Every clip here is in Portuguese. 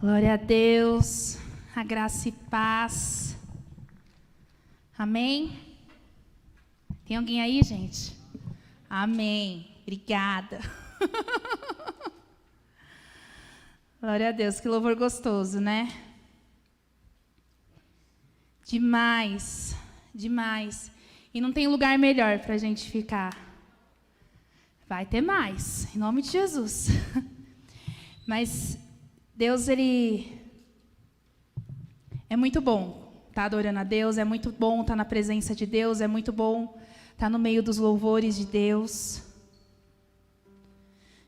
Glória a Deus, a graça e paz. Amém? Tem alguém aí, gente? Amém. Obrigada. Glória a Deus, que louvor gostoso, né? Demais, demais. E não tem lugar melhor para a gente ficar. Vai ter mais, em nome de Jesus. Mas Deus, Ele é muito bom estar adorando a Deus, é muito bom estar na presença de Deus, é muito bom estar no meio dos louvores de Deus.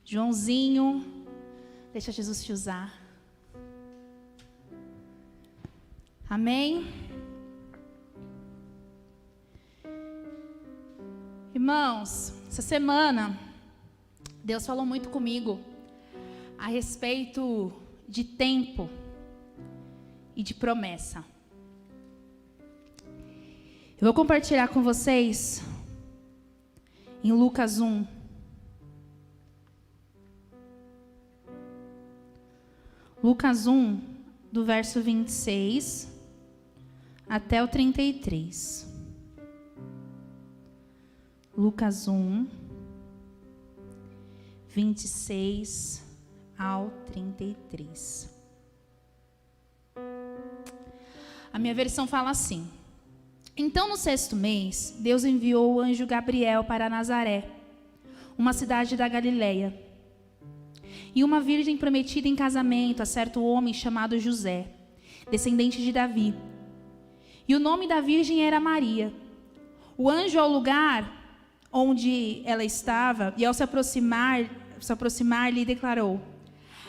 Joãozinho, deixa Jesus te usar. Amém? Irmãos, essa semana, Deus falou muito comigo a respeito de tempo e de promessa. Eu vou compartilhar com vocês em Lucas 1. Lucas 1, do verso 26 até o 33. Lucas 1, 26 ao 33. A minha versão fala assim: Então, no 6º mês, Deus enviou o anjo Gabriel para Nazaré, uma cidade da Galileia, e uma virgem prometida em casamento a certo homem chamado José, descendente de Davi. E o nome da virgem era Maria. O anjo, ao lugar onde ela estava, e ao se aproximar, lhe declarou: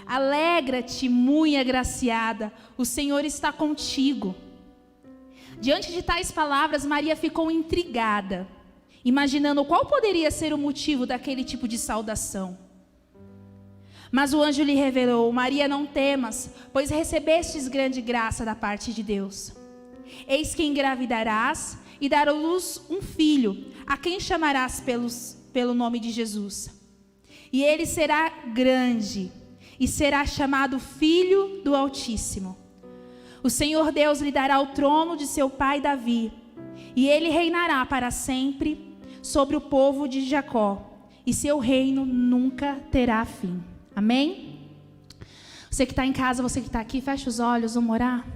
Alegra-te, muito agraciada, o Senhor está contigo. Diante de tais palavras, Maria ficou intrigada, imaginando qual poderia ser o motivo daquele tipo de saudação. Mas o anjo lhe revelou: Maria, não temas, pois recebestes grande graça da parte de Deus. Eis que engravidarás e darás à luz um filho, a quem chamarás pelo nome de Jesus. E ele será grande e será chamado Filho do Altíssimo. O Senhor Deus lhe dará o trono de seu pai Davi, e ele reinará para sempre sobre o povo de Jacó, e seu reino nunca terá fim. Amém? Você que está em casa, você que está aqui, fecha os olhos, vamos orar.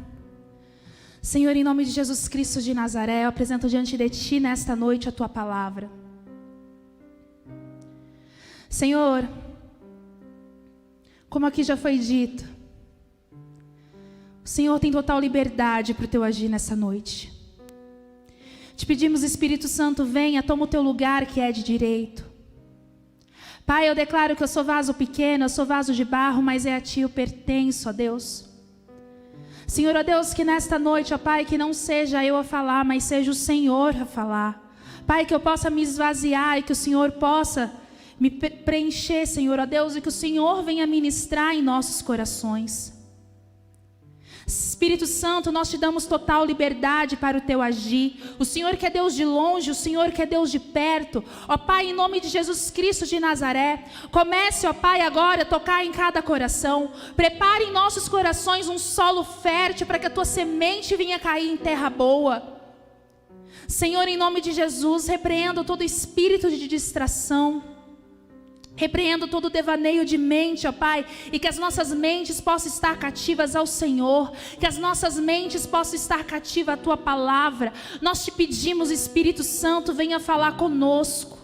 Senhor, em nome de Jesus Cristo de Nazaré, eu apresento diante de Ti nesta noite a Tua palavra. Senhor, como aqui já foi dito, o Senhor tem total liberdade para o Teu agir nessa noite. Te pedimos, Espírito Santo, venha, toma o Teu lugar que é de direito. Pai, eu declaro que eu sou vaso pequeno, eu sou vaso de barro, mas é a Ti eu pertenço, ó Deus. Senhor, ó Deus, que nesta noite, ó Pai, que não seja eu a falar, mas seja o Senhor a falar. Pai, que eu possa me esvaziar e que o Senhor possa me preencher, Senhor, ó Deus, e que o Senhor venha ministrar em nossos corações. Espírito Santo, nós te damos total liberdade para o teu agir. O Senhor que é Deus de longe, o Senhor que é Deus de perto. Ó Pai, em nome de Jesus Cristo de Nazaré, comece, ó Pai, agora a tocar em cada coração. Prepare em nossos corações um solo fértil para que a tua semente venha cair em terra boa. Senhor, em nome de Jesus, repreendo todo espírito de distração. Repreendo todo devaneio de mente, ó Pai, e que as nossas mentes possam estar cativas ao Senhor, que as nossas mentes possam estar cativas à Tua palavra. Nós te pedimos, Espírito Santo, venha falar conosco.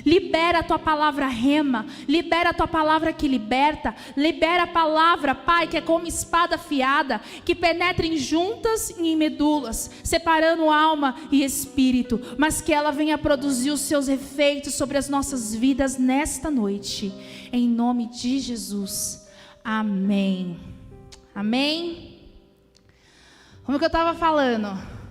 Libera a Tua palavra rema, libera a Tua palavra que liberta, libera a palavra, Pai, que é como espada afiada, que penetra em juntas e em medulas, separando alma e espírito, mas que ela venha produzir os seus efeitos sobre as nossas vidas nesta noite, em nome de Jesus, amém. Amém? Como que eu estava falando?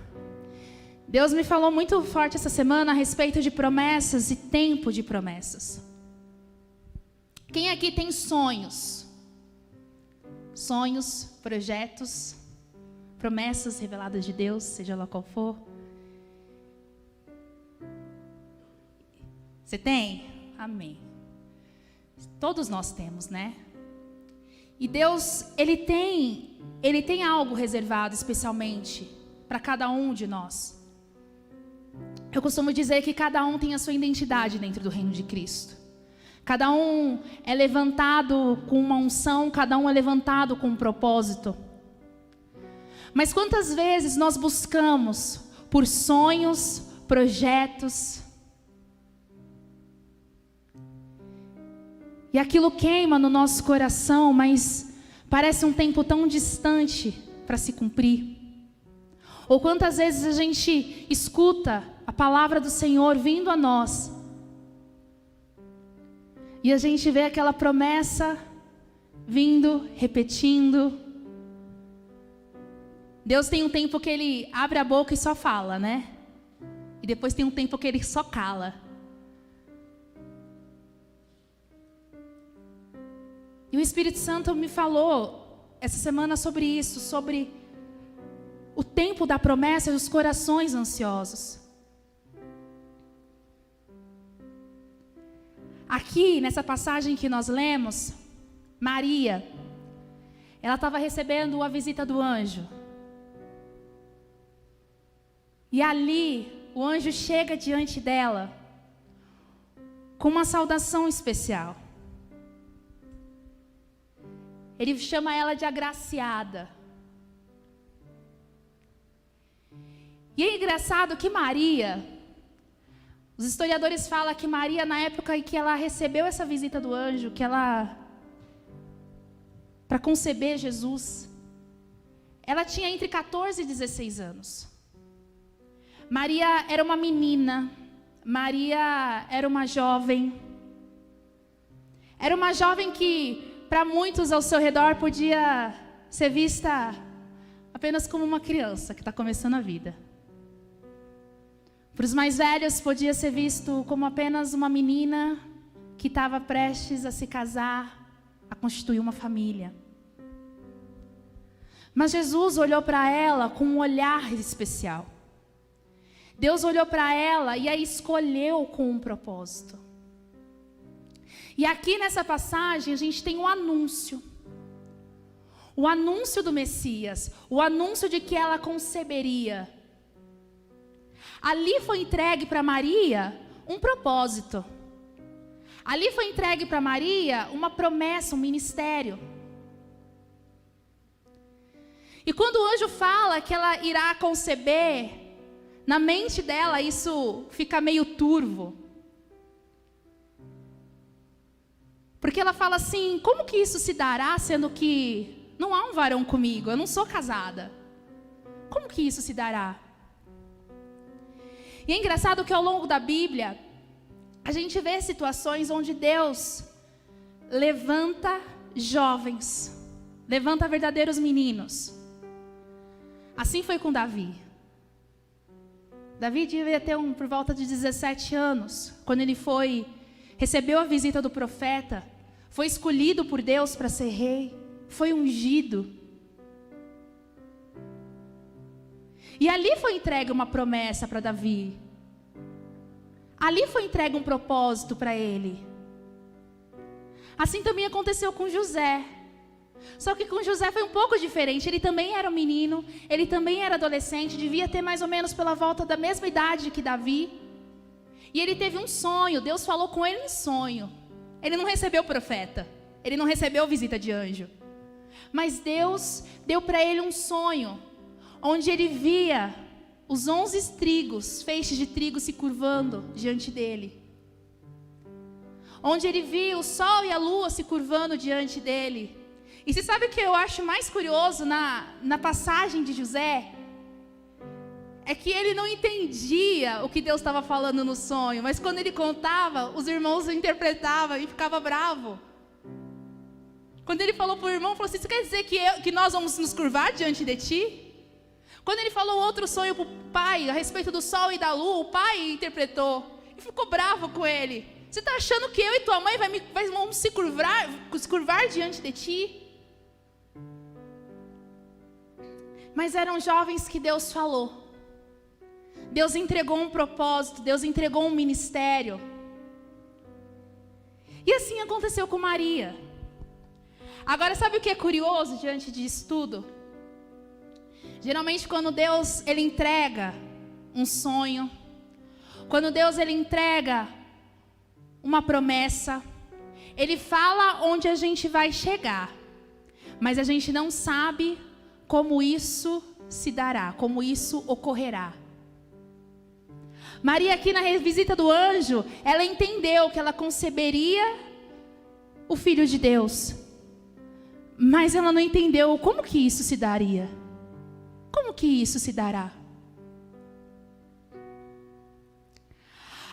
Deus me falou muito forte essa semana a respeito de promessas e tempo de promessas. Quem aqui tem sonhos? Sonhos, projetos, promessas reveladas de Deus, seja lá qual for. Você tem? Amém. Todos nós temos, né? E Deus, Ele tem algo reservado especialmente para cada um de nós. Eu costumo dizer que cada um tem a sua identidade dentro do reino de Cristo. Cada um é levantado com uma unção, cada um é levantado com um propósito. Mas quantas vezes nós buscamos por sonhos, projetos, e aquilo queima no nosso coração, mas parece um tempo tão distante para se cumprir. Ou quantas vezes a gente escuta a palavra do Senhor vindo a nós, e a gente vê aquela promessa vindo, repetindo. Deus tem um tempo que Ele abre a boca e só fala, né? E depois tem um tempo que Ele só cala. E o Espírito Santo me falou essa semana sobre isso, sobre o tempo da promessa e os corações ansiosos. Aqui, nessa passagem que nós lemos, Maria, ela estava recebendo a visita do anjo. E ali, o anjo chega diante dela com uma saudação especial. Ele chama ela de agraciada. E é engraçado que Maria, os historiadores falam que Maria, na época em que ela recebeu essa visita do anjo, para conceber Jesus, ela tinha entre 14 e 16 anos. Maria era uma menina, Maria era uma jovem. Era uma jovem que, para muitos ao seu redor, podia ser vista apenas como uma criança que está começando a vida. Para os mais velhos, podia ser visto como apenas uma menina que estava prestes a se casar, a constituir uma família. Mas Jesus olhou para ela com um olhar especial. Deus olhou para ela e a escolheu com um propósito. E aqui nessa passagem a gente tem um anúncio. O anúncio do Messias, o anúncio de que ela conceberia. Ali foi entregue para Maria um propósito. Ali foi entregue para Maria uma promessa, um ministério. E quando o anjo fala que ela irá conceber, na mente dela isso fica meio turvo. Porque ela fala assim, como que isso se dará, sendo que não há um varão comigo, eu não sou casada. Como que isso se dará? E é engraçado que ao longo da Bíblia, a gente vê situações onde Deus levanta jovens, levanta verdadeiros meninos. Assim foi com Davi. Davi devia ter por volta de 17 anos, quando ele recebeu a visita do profeta, foi escolhido por Deus para ser rei, foi ungido. E ali foi entregue uma promessa para Davi. Ali foi entregue um propósito para ele. Assim também aconteceu com José. Só que com José foi um pouco diferente. Ele também era um menino, ele também era adolescente, devia ter mais ou menos pela volta da mesma idade que Davi. E ele teve um sonho, Deus falou com ele em sonho. Ele não recebeu profeta, ele não recebeu visita de anjo. Mas Deus deu para ele um sonho, onde ele via os 11 trigos, feixes de trigo se curvando diante dele. Onde ele via o sol e a lua se curvando diante dele. E você sabe o que eu acho mais curioso na passagem de José? É que ele não entendia o que Deus estava falando no sonho, mas quando ele contava, os irmãos interpretavam e ficava bravo. Quando ele falou para o irmão, falou assim, isso quer dizer que nós vamos nos curvar diante de ti? Quando ele falou outro sonho para o pai, a respeito do sol e da lua, o pai interpretou e ficou bravo com ele. Você está achando que eu e tua mãe vamos se curvar diante de ti? Mas eram jovens que Deus falou. Deus entregou um propósito, Deus entregou um ministério. E assim aconteceu com Maria. Agora, sabe o que é curioso diante disso tudo? Geralmente, quando Deus ele entrega um sonho, quando Deus ele entrega uma promessa, Ele fala onde a gente vai chegar, mas a gente não sabe como isso se dará, como isso ocorrerá. Maria, aqui na visita do anjo, ela entendeu que ela conceberia o Filho de Deus, mas ela não entendeu como que isso se daria. Como que isso se dará?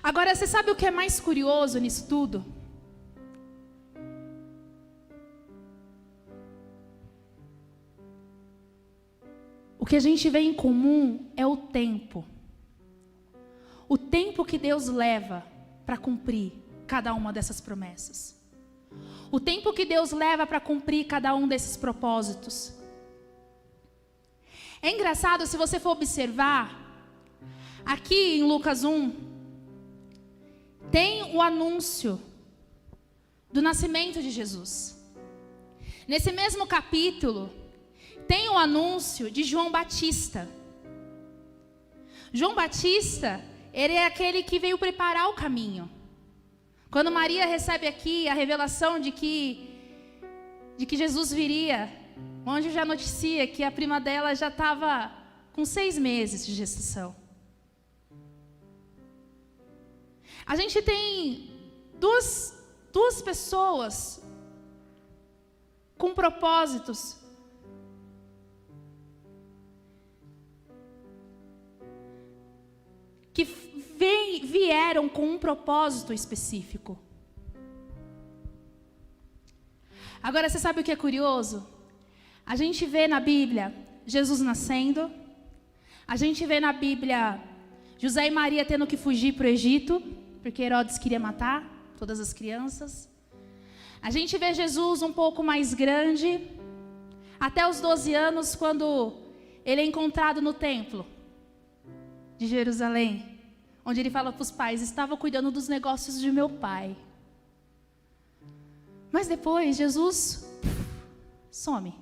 Agora, você sabe o que é mais curioso nisso tudo? O que a gente vê em comum é o tempo. O tempo que Deus leva para cumprir cada uma dessas promessas. O tempo que Deus leva para cumprir cada um desses propósitos. É engraçado, se você for observar, aqui em Lucas 1, tem o anúncio do nascimento de Jesus. Nesse mesmo capítulo, tem o anúncio de João Batista. João Batista, ele é aquele que veio preparar o caminho. Quando Maria recebe aqui a revelação de que Jesus viria, o anjo já noticia que a prima dela já estava com 6 meses de gestação. A gente tem duas pessoas com propósitos que vieram com um propósito específico. Agora, você sabe o que é curioso? A gente vê na Bíblia Jesus nascendo, a gente vê na Bíblia José e Maria tendo que fugir para o Egito, porque Herodes queria matar todas as crianças. A gente vê Jesus um pouco mais grande, até os 12 anos, quando ele é encontrado no templo de Jerusalém, onde ele fala para os pais: estava cuidando dos negócios de meu pai. Mas depois Jesus some.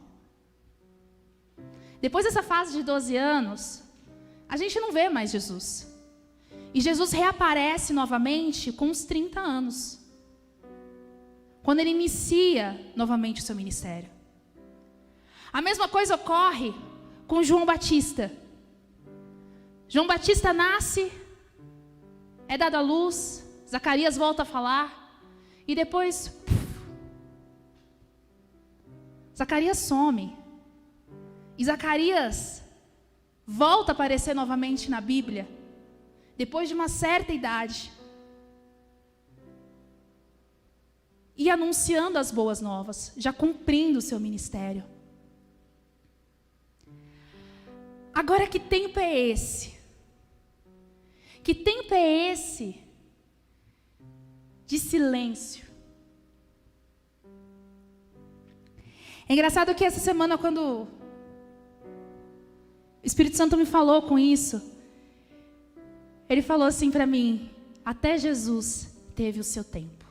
Depois dessa fase de 12 anos, a gente não vê mais Jesus. E Jesus reaparece novamente com uns 30 anos, quando ele inicia novamente o seu ministério. A mesma coisa ocorre com João Batista. João Batista nasce, é dado à luz, Zacarias volta a falar, e depois Zacarias some. E Zacarias volta a aparecer novamente na Bíblia, depois de uma certa idade, e anunciando as boas novas, já cumprindo o seu ministério. Agora, que tempo é esse? Que tempo é esse de silêncio? É engraçado que essa semana, quando o Espírito Santo me falou com isso, ele falou assim para mim: até Jesus teve o seu tempo.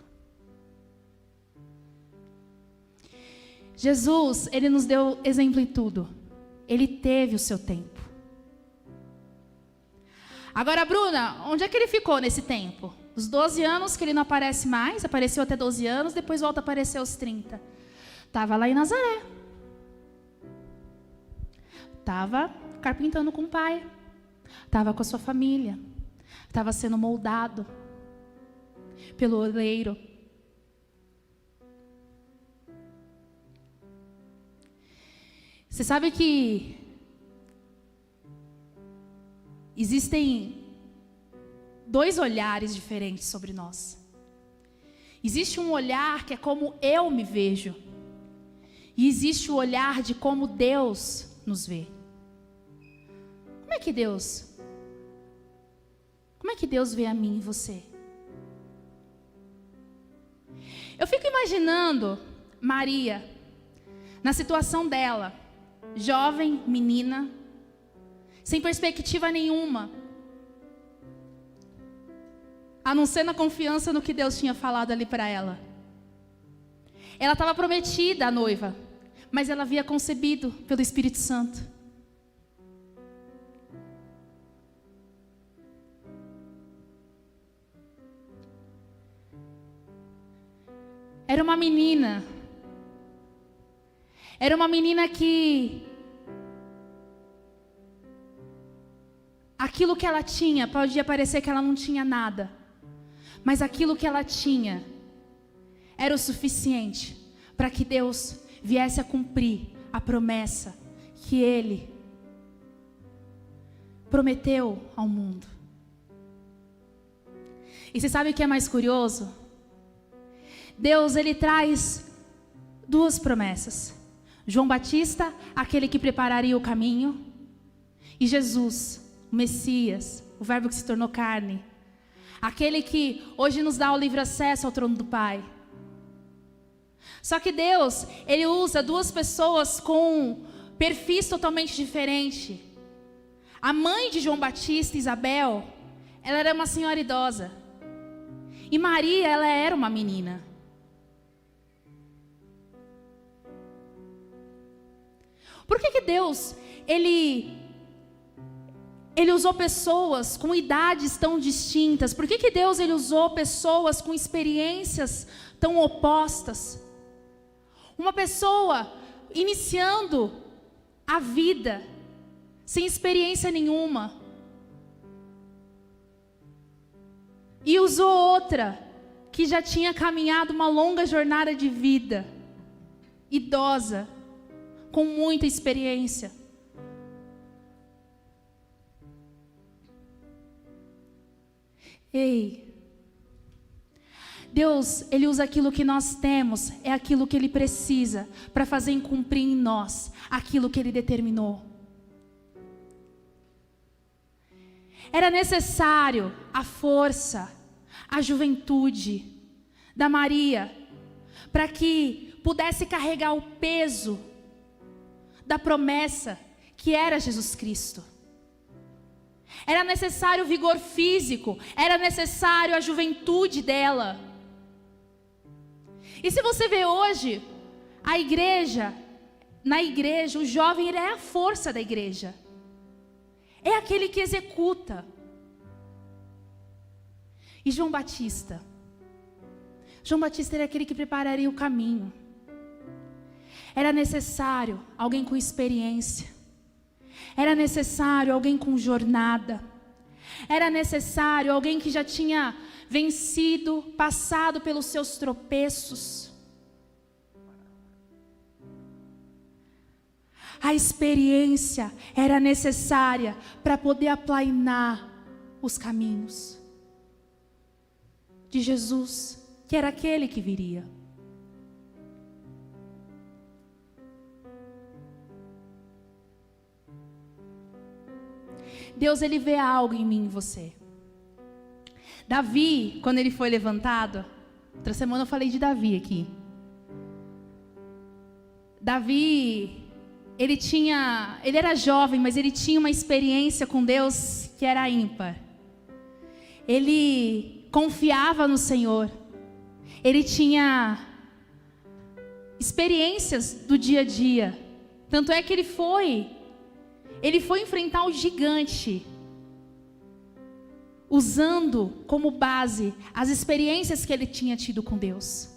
Jesus, ele nos deu exemplo em tudo. Ele teve o seu tempo. Agora, Bruna, onde é que ele ficou nesse tempo? Os 12 anos que ele não aparece mais, apareceu até 12 anos, depois volta a aparecer aos 30. Estava lá em Nazaré. Estava carpintando com o pai. Estava com a sua família. Estava sendo moldado pelo oleiro. Você sabe que existem 2 olhares diferentes sobre nós. Existe um olhar que é como eu me vejo. E existe o olhar de como Deus nos vê. Como é que Deus vê a mim e você? Eu fico imaginando Maria, na situação dela, jovem, menina, sem perspectiva nenhuma, a não ser na confiança no que Deus tinha falado ali para ela. Ela estava prometida, a noiva, mas ela havia concebido pelo Espírito Santo. Era uma menina que aquilo que ela tinha, podia parecer que ela não tinha nada, mas aquilo que ela tinha era o suficiente para que Deus viesse a cumprir a promessa que Ele prometeu ao mundo. E você sabe o que é mais curioso? Deus, Ele traz duas promessas. João Batista, aquele que prepararia o caminho, e Jesus, o Messias, o Verbo que se tornou carne, aquele que hoje nos dá o livre acesso ao trono do Pai. Só que Deus, Ele usa duas pessoas com perfis totalmente diferentes. A mãe de João Batista, Isabel, ela era uma senhora idosa. E Maria, ela era uma menina. Por que Deus, Ele usou pessoas com idades tão distintas? Por que Deus, Ele usou pessoas com experiências tão opostas? Uma pessoa iniciando a vida, sem experiência nenhuma. E usou outra, que já tinha caminhado uma longa jornada de vida, idosa, com muita experiência. Ei, Deus, Ele usa aquilo que nós temos, é aquilo que Ele precisa, para fazer cumprir em nós aquilo que Ele determinou. Era necessário a força, a juventude da Maria, para que pudesse carregar o peso da promessa que era Jesus Cristo. Era necessário o vigor físico, era necessário a juventude dela. E se você vê hoje, a igreja, na igreja, o jovem, ele é a força da igreja. É aquele que executa. E João Batista era aquele que prepararia o caminho. Era necessário alguém com experiência. Era necessário alguém com jornada. Era necessário alguém que já tinha vencido, passado pelos seus tropeços. A experiência era necessária para poder aplainar os caminhos de Jesus, que era aquele que viria. Deus, Ele vê algo em mim e em você. Davi, quando ele foi levantado, outra semana eu falei de Davi aqui. Davi, ele era jovem, mas ele tinha uma experiência com Deus que era ímpar. Ele confiava no Senhor. Ele tinha experiências do dia a dia. Tanto é que ele foi enfrentar o gigante, usando como base as experiências que ele tinha tido com Deus.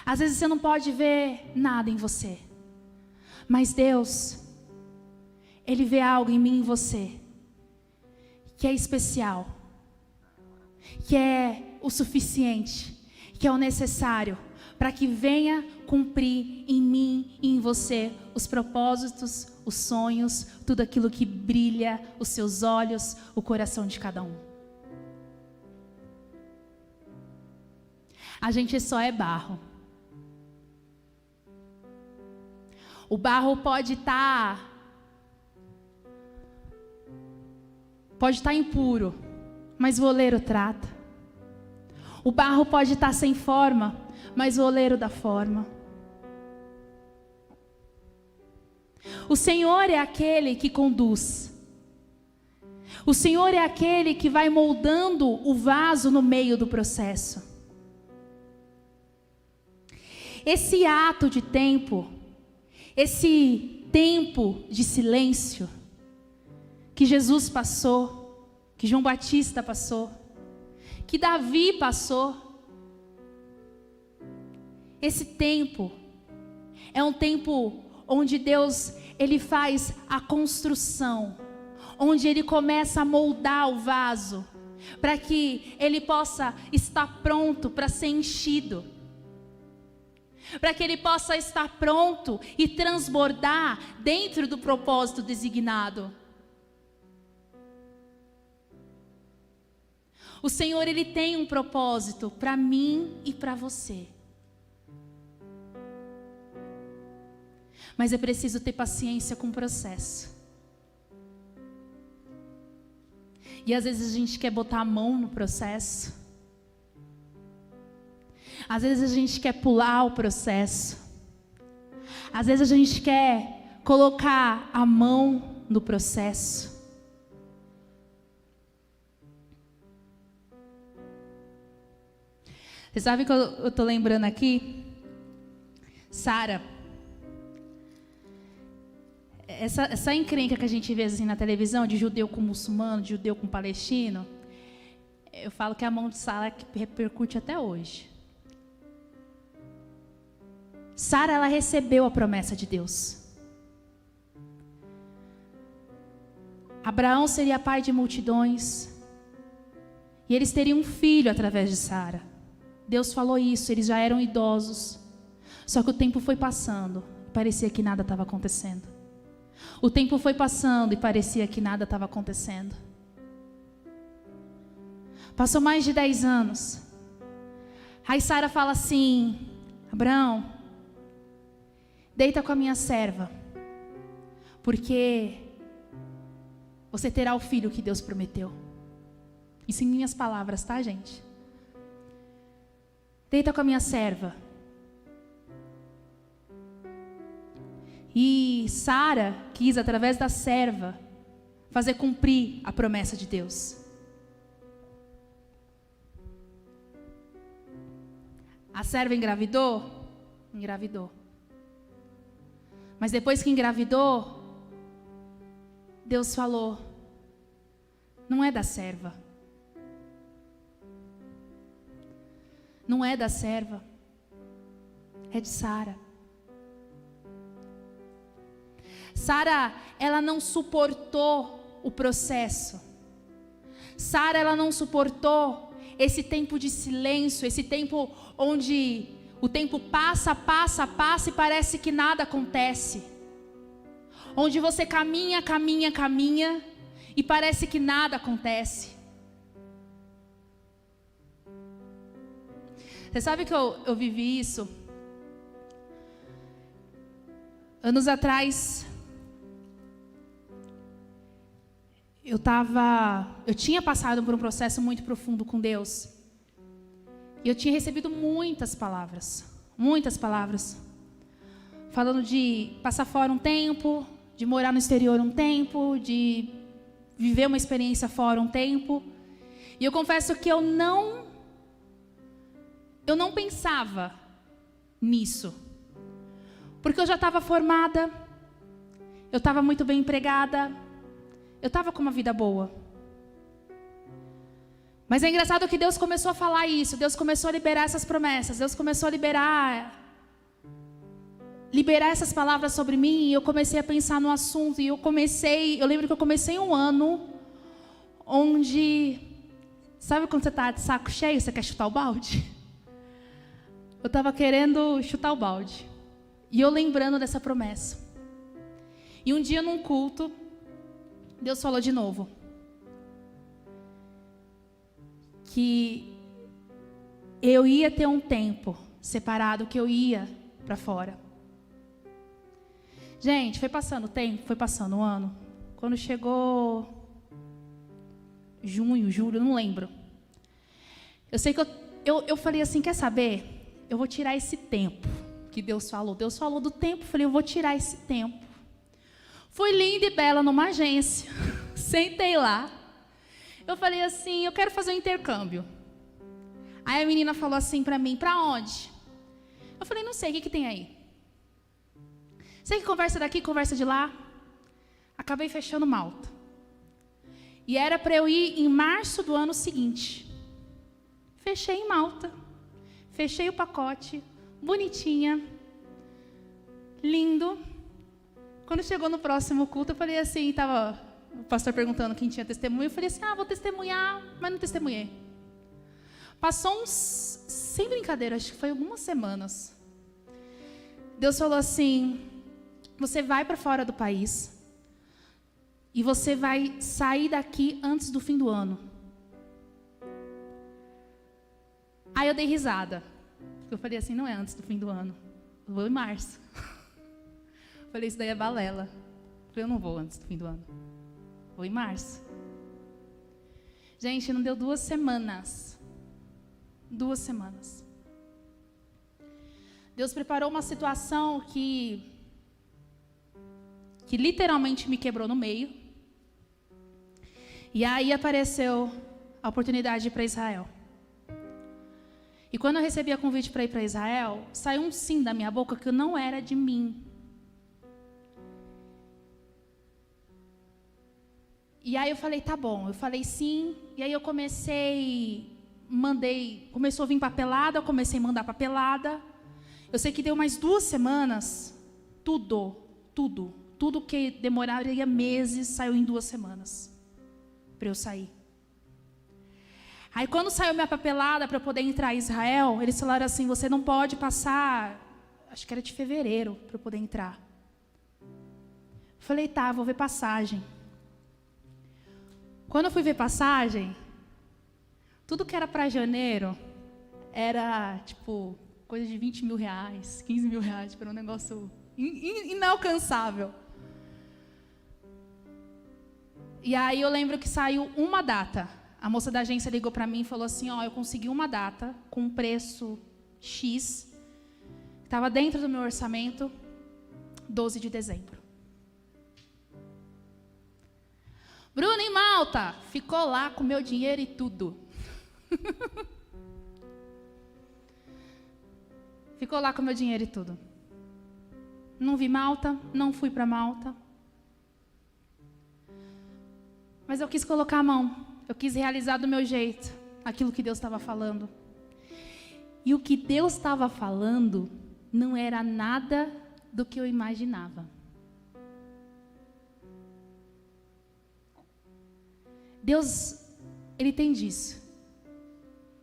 Às vezes você não pode ver nada em você, mas Deus, Ele vê algo em mim e em você, que é especial, que é o suficiente, que é o necessário, para que venha cumprir em mim e em você os propósitos, os sonhos, tudo aquilo que brilha os seus olhos, o coração de cada um. A gente só é barro. O barro pode estar impuro, mas o oleiro trata. O barro pode estar sem forma, mas o oleiro dá forma. O Senhor é aquele que conduz. O Senhor é aquele que vai moldando o vaso no meio do processo. Esse ato de tempo, esse tempo de silêncio que Jesus passou, que João Batista passou, que Davi passou, esse tempo é um tempo onde Deus, Ele faz a construção, onde Ele começa a moldar o vaso, para que ele possa estar pronto para ser enchido, para que ele possa estar pronto e transbordar dentro do propósito designado. O Senhor, Ele tem um propósito para mim e para você. Mas é preciso ter paciência com o processo. E às vezes a gente quer botar a mão no processo. Às vezes a gente quer pular o processo. Às vezes a gente quer colocar a mão no processo. Você sabe que eu estou lembrando aqui? Sara. Essa encrenca que a gente vê assim na televisão, de judeu com muçulmano, de judeu com palestino, eu falo que a mão de Sara que repercute até hoje. Sara, ela recebeu a promessa de Deus. Abraão seria pai de multidões, e eles teriam um filho através de Sara. Deus falou isso, eles já eram idosos. Só que o tempo foi passando, parecia que nada estava acontecendo. O tempo foi passando e parecia que nada estava acontecendo. Passou mais de 10 anos. Aí Sara fala assim: Abraão, deita com a minha serva, porque você terá o filho que Deus prometeu. Isso em minhas palavras, tá, gente? Deita com a minha serva. E Sara quis, através da serva, fazer cumprir a promessa de Deus. A serva engravidou? Engravidou. Mas depois que engravidou, Deus falou: não é da serva. Não é da serva. É de Sara. Sara, ela não suportou o processo. Sara, ela não suportou esse tempo de silêncio, esse tempo onde o tempo passa, passa, passa e parece que nada acontece. Onde você caminha, caminha, caminha e parece que nada acontece. Você sabe que eu vivi isso? Anos atrás, eu tinha passado por um processo muito profundo com Deus. E eu tinha recebido muitas palavras, falando de passar fora um tempo, de morar no exterior um tempo, de viver uma experiência fora um tempo. E eu confesso que eu não pensava nisso. Porque eu já estava formada, eu estava muito bem empregada, eu estava com uma vida boa. Mas é engraçado que Deus começou a falar isso, Deus começou a liberar essas promessas, Deus começou a liberar essas palavras sobre mim, e eu comecei a pensar no assunto, e eu lembro que eu comecei um ano onde, sabe quando você está de saco cheio, você quer chutar o balde? Eu estava querendo chutar o balde, e eu lembrando dessa promessa. E um dia num culto, Deus falou de novo que eu ia ter um tempo separado, que eu ia para fora. Gente, foi passando o tempo, foi passando o ano. Quando chegou junho, julho, não lembro. Eu sei que eu falei assim, quer saber? Eu vou tirar esse tempo que Deus falou. Deus falou do tempo, eu falei, eu vou tirar esse tempo. Fui linda e bela numa agência, sentei lá. Eu falei assim, eu quero fazer um intercâmbio. Aí a menina falou assim para mim, para onde? Eu falei, não sei, o que tem aí? Sei que conversa daqui, conversa de lá. Acabei fechando Malta. E era para eu ir em março do ano seguinte. Fechei em Malta. Fechei o pacote, bonitinha, lindo. Quando chegou no próximo culto, eu falei assim, estava o pastor perguntando quem tinha testemunho, eu falei assim, vou testemunhar, mas não testemunhei. Passou sem brincadeira, acho que foi algumas semanas. Deus falou assim, você vai para fora do país e você vai sair daqui antes do fim do ano. Aí eu dei risada. Eu falei assim, não é antes do fim do ano. Eu vou em março. Eu falei, isso daí é balela. Eu falei, eu não vou antes do fim do ano. Vou em março. Gente, não deu 2 semanas. 2 semanas. Deus preparou uma situação que literalmente me quebrou no meio. E aí apareceu a oportunidade de ir para Israel. E quando eu recebi a convite para ir para Israel, saiu um sim da minha boca que não era de mim. E aí eu falei, tá bom. Eu falei sim. E aí eu começou a vir papelada, eu comecei a mandar papelada. Eu sei que deu mais 2 semanas, tudo que demoraria meses, saiu em 2 semanas, para eu sair. Aí quando saiu minha papelada para eu poder entrar em Israel, eles falaram assim, você não pode passar, acho que era de fevereiro, para eu poder entrar. Eu falei, tá, vou ver passagem. Quando eu fui ver passagem, tudo que era para janeiro, era tipo, coisa de 20 mil reais, 15 mil reais, para um negócio inalcançável. E aí eu lembro que saiu uma data. A moça da agência ligou para mim e falou assim, eu consegui uma data com um preço X, que estava dentro do meu orçamento, 12 de dezembro. Bruno em Malta, ficou lá com meu dinheiro e tudo. Ficou lá com meu dinheiro e tudo. Não vi Malta, não fui para Malta. Mas eu quis colocar a mão. Eu quis realizar do meu jeito aquilo que Deus estava falando. E o que Deus estava falando não era nada do que eu imaginava. Deus, Ele tem disso.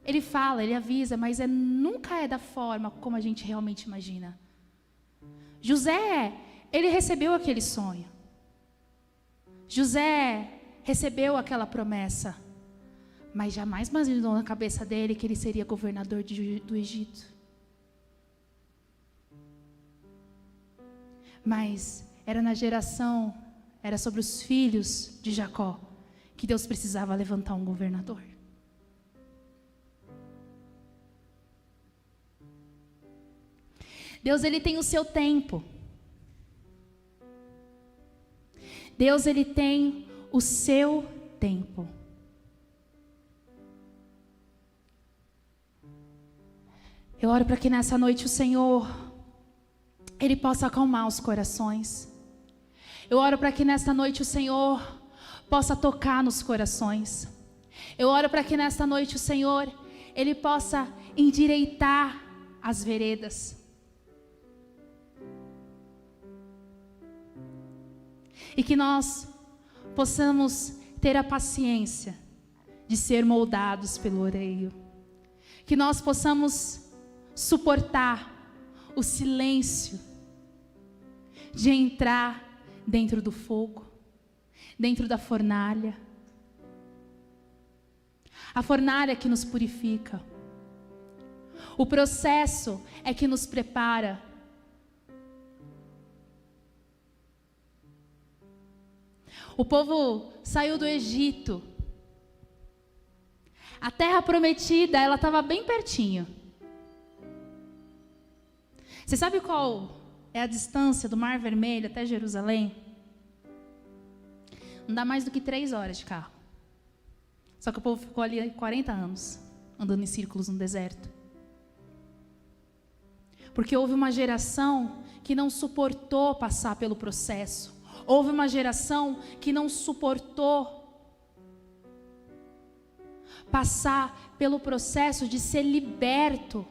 Ele fala, Ele avisa, mas nunca é da forma como a gente realmente imagina. José, ele recebeu aquele sonho. José recebeu aquela promessa, mas jamais imaginou na cabeça dele que ele seria governador do Egito. Mas era na geração, era sobre os filhos de Jacó, que Deus precisava levantar um governador. Deus, Ele tem o seu tempo. Deus, Ele tem o seu tempo. Eu oro para que nessa noite o Senhor, Ele possa acalmar os corações. Eu oro para que nessa noite o Senhor possa tocar nos corações. Eu oro para que nessa noite o Senhor, Ele possa endireitar as veredas. E que nós possamos ter a paciência de ser moldados pelo Oreio. Que nós possamos suportar o silêncio de entrar dentro do fogo, dentro da fornalha. A fornalha que nos purifica. O processo é que nos prepara. O povo saiu do Egito. A terra prometida, ela estava bem pertinho. Você sabe qual é a distância do Mar Vermelho até Jerusalém? Não dá mais do que 3 horas de carro. Só que o povo ficou ali 40 anos, andando em círculos no deserto. Porque houve uma geração que não suportou passar pelo processo. Houve uma geração que não suportou passar pelo processo de ser liberto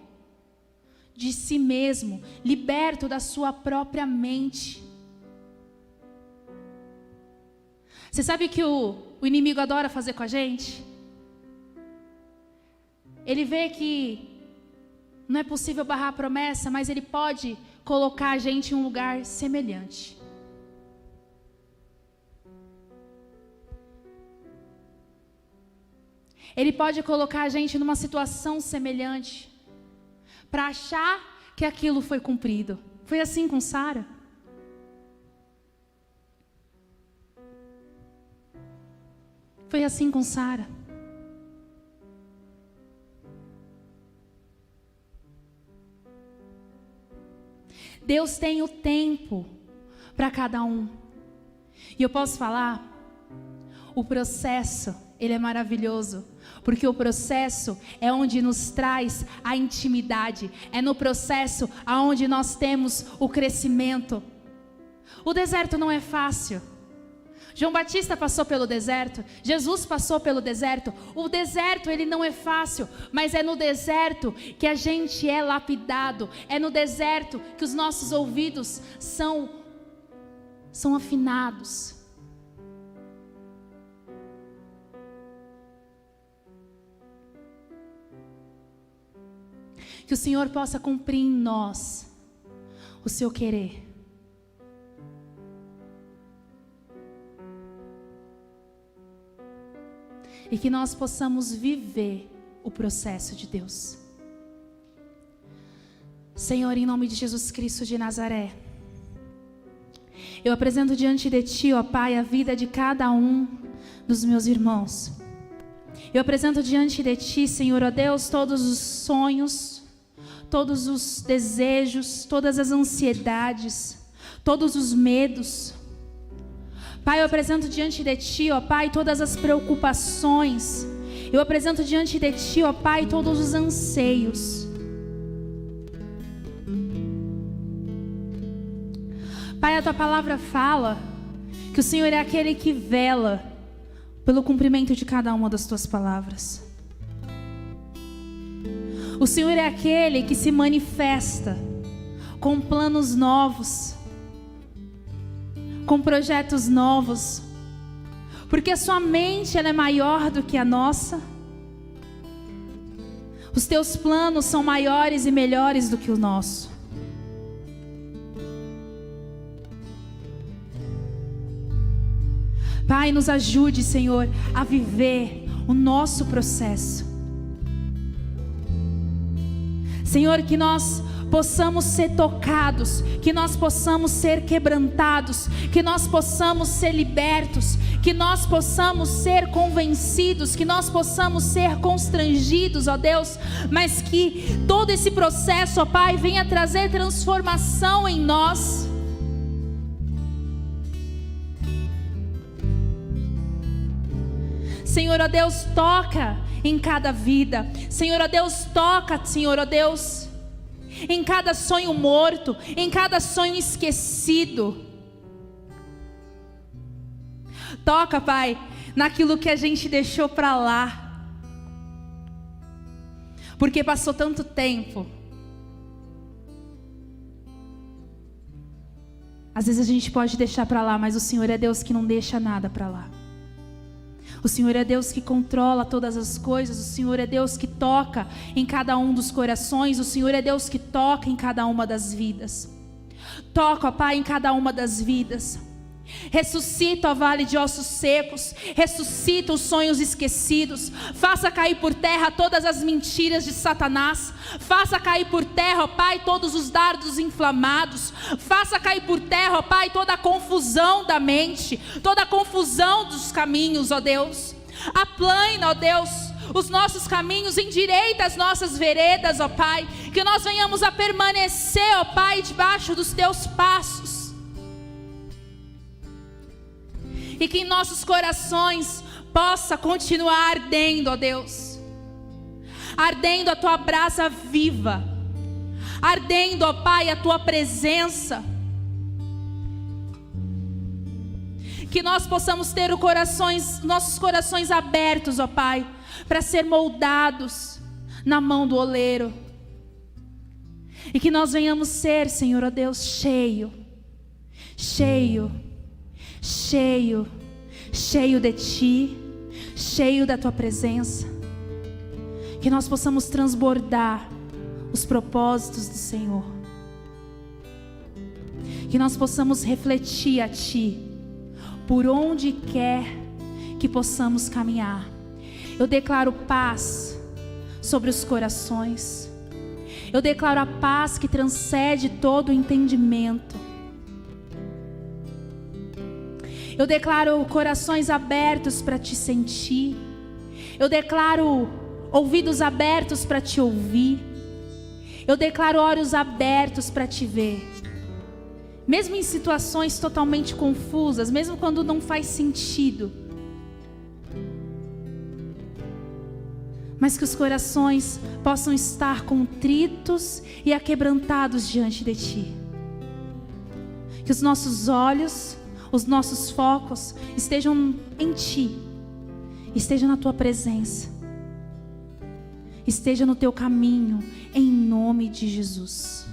de si mesmo, liberto da sua própria mente. Você sabe que o inimigo adora fazer com a gente? Ele vê que não é possível barrar a promessa, mas ele pode colocar a gente em um lugar semelhante. Ele pode colocar a gente numa situação semelhante, para achar que aquilo foi cumprido. Foi assim com Sara. Foi assim com Sara. Deus tem o tempo para cada um. E eu posso falar, o processo, ele é maravilhoso. Porque o processo é onde nos traz a intimidade. É no processo aonde nós temos o crescimento. O deserto não é fácil. João Batista passou pelo deserto. Jesus passou pelo deserto. O deserto, ele não é fácil. Mas é no deserto que a gente é lapidado. É no deserto que os nossos ouvidos são afinados. Que o Senhor possa cumprir em nós o seu querer. E que nós possamos viver o processo de Deus. Senhor, em nome de Jesus Cristo de Nazaré, eu apresento diante de Ti, ó Pai, a vida de cada um dos meus irmãos. Eu apresento diante de Ti, Senhor, ó Deus, todos os sonhos, todos os desejos, todas as ansiedades, todos os medos. Pai, eu apresento diante de Ti, ó Pai, todas as preocupações. Eu apresento diante de Ti, ó Pai, todos os anseios. Pai, a Tua palavra fala que o Senhor é aquele que vela pelo cumprimento de cada uma das Tuas palavras. O Senhor é aquele que se manifesta com planos novos, com projetos novos, porque a sua mente ela é maior do que a nossa. Os teus planos são maiores e melhores do que o nosso. Pai, nos ajude, Senhor, a viver o nosso processo. Senhor, que nós possamos ser tocados, que nós possamos ser quebrantados, que nós possamos ser libertos, que nós possamos ser convencidos, que nós possamos ser constrangidos, ó Deus, mas que todo esse processo, ó Pai, venha trazer transformação em nós. Senhor, ó Deus, toca em cada vida. Senhor, ó Deus, toca, Senhor, ó Deus, em cada sonho morto, em cada sonho esquecido. Toca, Pai, naquilo que a gente deixou para lá, porque passou tanto tempo. Às vezes a gente pode deixar para lá, mas o Senhor é Deus que não deixa nada para lá. O Senhor é Deus que controla todas as coisas. O Senhor é Deus que toca em cada um dos corações. O Senhor é Deus que toca em cada uma das vidas. Toca, ó Pai, em cada uma das vidas. Ressuscita o vale de ossos secos. Ressuscita os sonhos esquecidos. Faça cair por terra todas as mentiras de Satanás. Faça cair por terra, ó Pai, todos os dardos inflamados. Faça cair por terra, ó Pai, toda a confusão da mente, toda a confusão dos caminhos, ó Deus. Aplana, ó Deus, os nossos caminhos, endireita as nossas veredas, ó Pai. Que nós venhamos a permanecer, ó Pai, debaixo dos Teus passos. E que em nossos corações possa continuar ardendo, ó Deus. Ardendo a Tua brasa viva. ardendo, ó Pai, a tua presença. Que nós possamos ter nossos corações abertos, ó Pai, para ser moldados na mão do oleiro. E que nós venhamos ser, Senhor, ó Deus, cheio de Ti, cheio da Tua presença. Que nós possamos transbordar os propósitos do Senhor. Que nós possamos refletir a Ti por onde quer que possamos caminhar. Eu declaro paz sobre os corações. Eu declaro a paz que transcende todo o entendimento. Eu declaro corações abertos para Te sentir. Eu declaro ouvidos abertos para Te ouvir. Eu declaro olhos abertos para Te ver. Mesmo em situações totalmente confusas, mesmo quando não faz sentido. Mas que os corações possam estar contritos e aquebrantados diante de Ti. Que os nossos olhos, os nossos focos estejam em Ti. Estejam na Tua presença. Esteja no Teu caminho, em nome de Jesus.